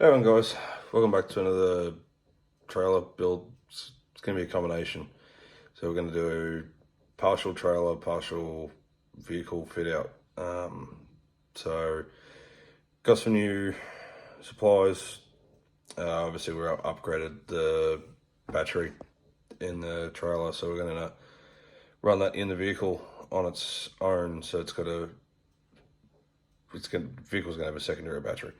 Hey everyone guys, welcome back to another trailer build. It's going to be a combination. So we're going to do partial trailer, partial vehicle fit out. So got some new supplies. Obviously we're upgraded the battery in the trailer, so we're going to run that in the vehicle on its own. So vehicle's going to have a secondary battery.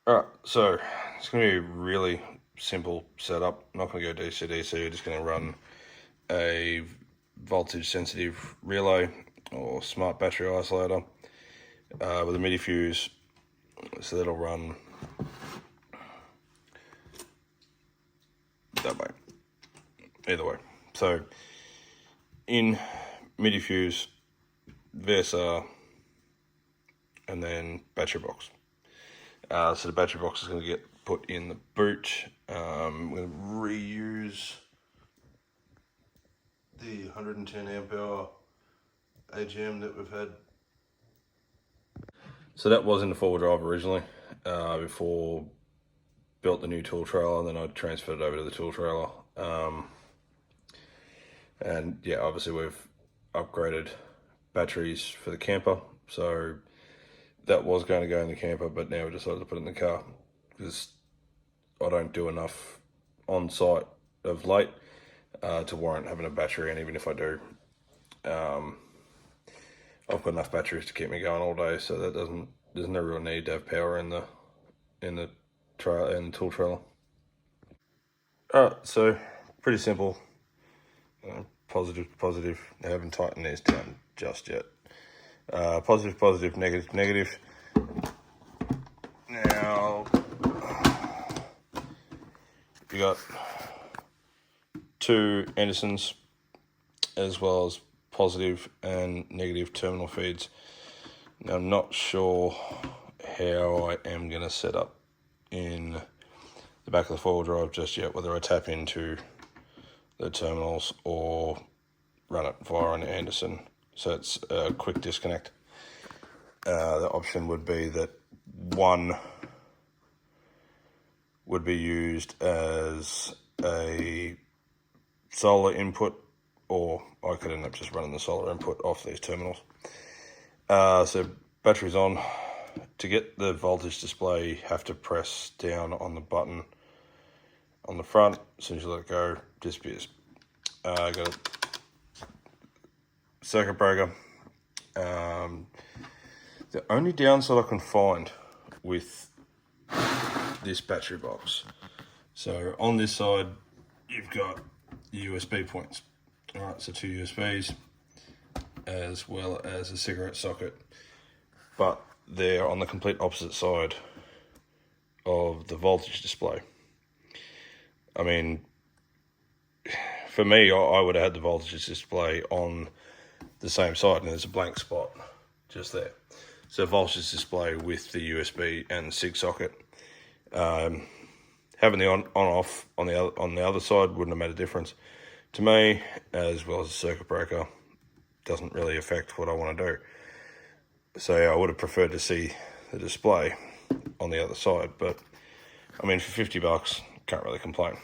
Alright, so it's going to be a really simple setup. I'm not going to go DC-DC, we're just going to run a voltage sensitive relay or smart battery isolator with a MIDI fuse. So that'll run that way, either way. So in MIDI fuse, VSR, and then battery box. So the battery box is going to get put in the boot. I'm going to reuse the 110 amp hour AGM that we've had. So that was in the four-wheel drive originally, before built the new tool trailer, and then I transferred it over to the tool trailer. And yeah, obviously we've upgraded batteries for the camper, so that was going to go in the camper, but now we decided to put it in the car because I don't do enough on site of late to warrant having a battery, and even if I do, I've got enough batteries to keep me going all day, so there's no real need to have power in the tool trailer. Alright, so pretty simple. Positive, positive. I haven't tightened these down just yet. Positive, positive, negative, negative. Now, you got two Andersons as well as positive and negative terminal feeds. Now, I'm not sure how I am going to set up in the back of the four-wheel drive just yet, whether I tap into the terminals or run it via an Anderson. So it's a quick disconnect. The option would be that one would be used as a solar input, or I could end up just running the solar input off these terminals. So battery's on. To get the voltage display, you have to press down on the button on the front. As soon as you let it go, it disappears. Got a circuit breaker. The only downside I can find with this battery box, so on this side you've got USB points. Alright, so two USBs as well as a cigarette socket, but they're on the complete opposite side of the voltage display. I mean, for me, I would have had the voltage display on the same side, and there's a blank spot just there. So voltage display with the USB and the SIG socket. Having the on-off on the other side wouldn't have made a difference to me, as well as the circuit breaker. Doesn't really affect what I want to do. So I would have preferred to see the display on the other side, but I mean, for $50, can't really complain.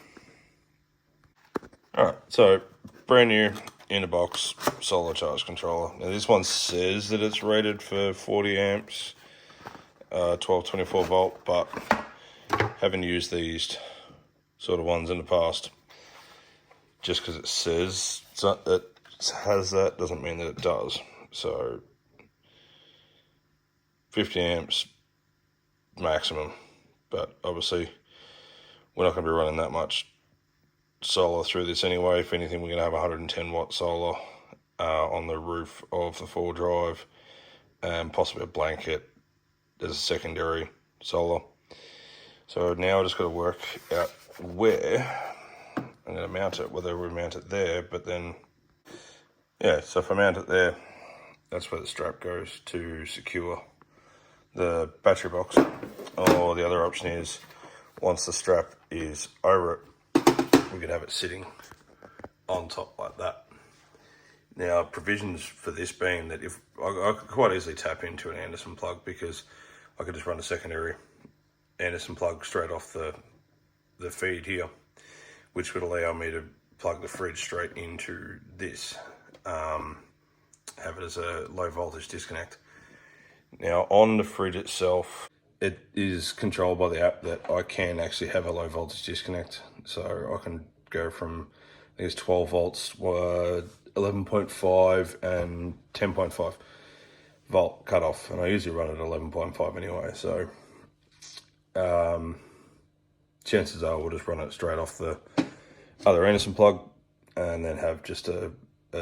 Alright, so brand new in a box solar charge controller. Now this one says that it's rated for 40 amps, 1224 volt, but haven't used these sort of ones in the past. Just because it says it has that doesn't mean that it does. So 50 amps maximum, but obviously we're not going to be running that much solar through this anyway. If anything, we're going to have 110 watt solar on the roof of the four-wheel drive, and possibly a blanket as a secondary solar. So now I just got to work out where I'm going to mount it, whether we mount it there, but then, yeah, so if I mount it there, that's where the strap goes to secure the battery box. Or the other option is, once the strap is over it, we could have it sitting on top like that. Now, provisions for this being that if I could quite easily tap into an Anderson plug, because I could just run a secondary Anderson plug straight off the feed here, which would allow me to plug the fridge straight into this, have it as a low voltage disconnect. Now on the fridge itself, it is controlled by the app that I can actually have a low voltage disconnect. So I can go from, I think it's 12 volts, 11.5 and 10.5 volt cut off. And I usually run at 11.5 anyway. So chances are we'll just run it straight off the other Anderson plug and then have just a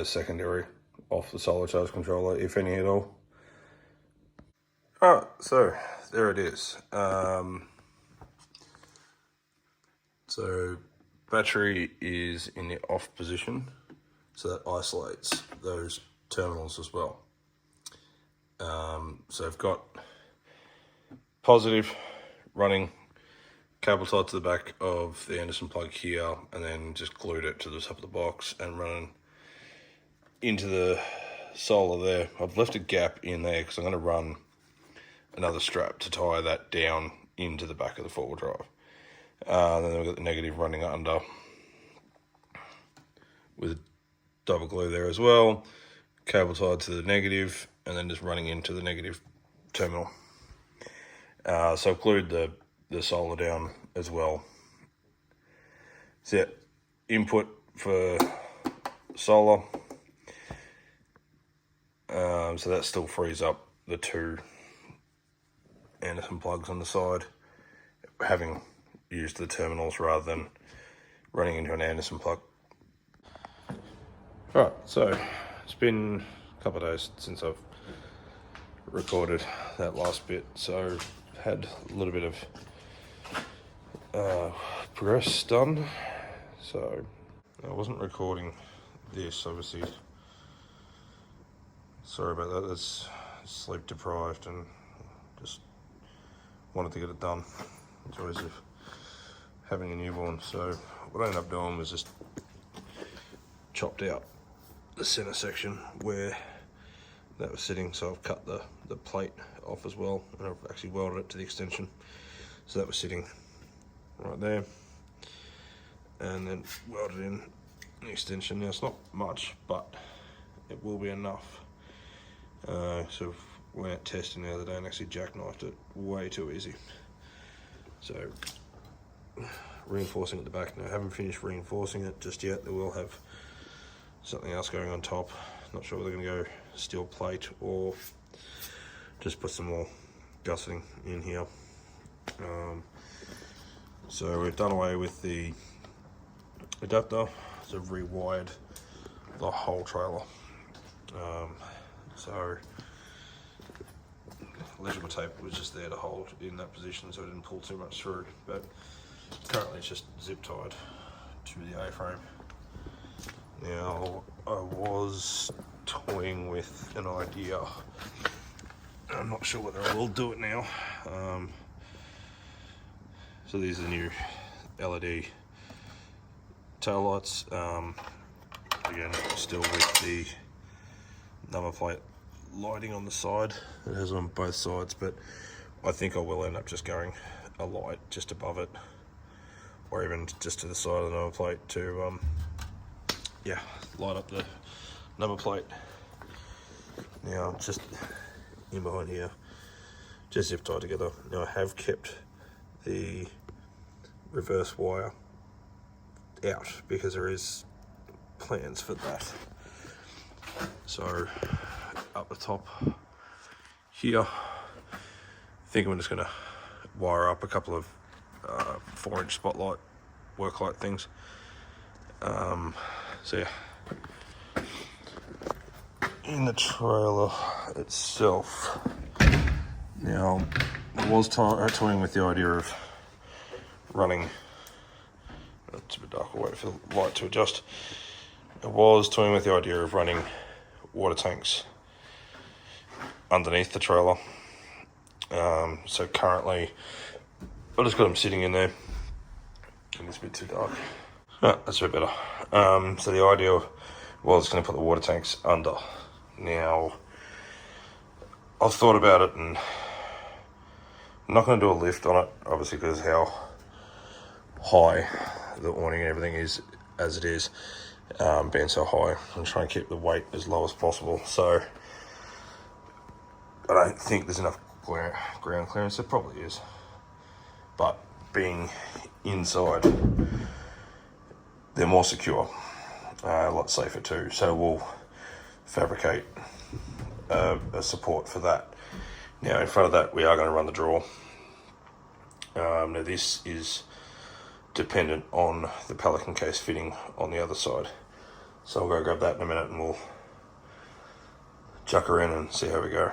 secondary off the solar charge controller, if any at all. Alright, so there it is. So battery is in the off position, so that isolates those terminals as well. So I've got positive running cable tied to the back of the Anderson plug here, and then just glued it to the top of the box and running into the solar there. I've left a gap in there because I'm going to run another strap to tie that down into the back of the four-wheel drive. Then we've got the negative running under with double glue there as well, cable tied to the negative, and then just running into the negative terminal. So I've glued the solar down as well. So yeah, input for solar. So that still frees up the two Anderson plugs on the side, having used the terminals rather than running into an Anderson plug. Alright, so it's been a couple of days since I've recorded that last bit, so had a little bit of progress done. So I wasn't recording this, obviously. Sorry about that, that's sleep deprived and just wanted to get it done. It's always having a newborn. So what I ended up doing was just chopped out the center section where that was sitting. So I've cut the plate off as well, and I've actually welded it to the extension. So that was sitting right there, and then welded in the extension. Now it's not much, but it will be enough. So we went out testing the other day and actually jackknifed it way too easy. So reinforcing at the back. Now I haven't finished reinforcing it just yet. They will have something else going on top. Not sure whether they're going to go steel plate or just put some more gusseting in here. So we've done away with the adapter, so I've rewired the whole trailer. So electrical tape was just there to hold in that position so it didn't pull too much through, but currently it's just zip tied to the A-frame. Now I was toying with an idea, I'm not sure whether I will do it now. So these are the new LED taillights, again still with the number plate lighting on the side. It has on both sides, but I think I will end up just going a light just above it, or even just to the side of the number plate to yeah, light up the number plate. Now just in behind here, just zip tied together. Now I have kept the reverse wire out because there is plans for that. So up the top here, I think I'm just going to wire up a couple of 4-inch spotlight work light things. So yeah, in the trailer itself, now I was toying with the idea of running, it's a bit dark, I'll wait for the light to adjust. I was toying with the idea of running water tanks underneath the trailer. So currently I've just got them sitting in there, and it's a bit too dark. Oh, that's a bit better. So the idea was going to put the water tanks under. Now I've thought about it and I'm not going to do a lift on it, obviously, because how high the awning and everything is as it is, being so high. I'm trying to keep the weight as low as possible. So I don't think there's enough ground clearance. There probably is, but being inside, they're more secure, a lot safer too. So we'll fabricate a support for that. Now in front of that, we are going to run the drawer. Now this is dependent on the pelican case fitting on the other side. So I'll go grab that in a minute and we'll chuck her in and see how we go.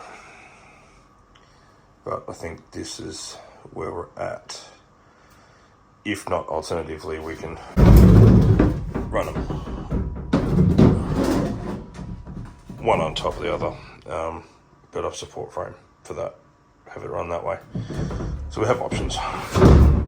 But I think this is where we're at. If not, alternatively, we can run them one on top of the other, bit of support frame for that, have it run that way. So we have options.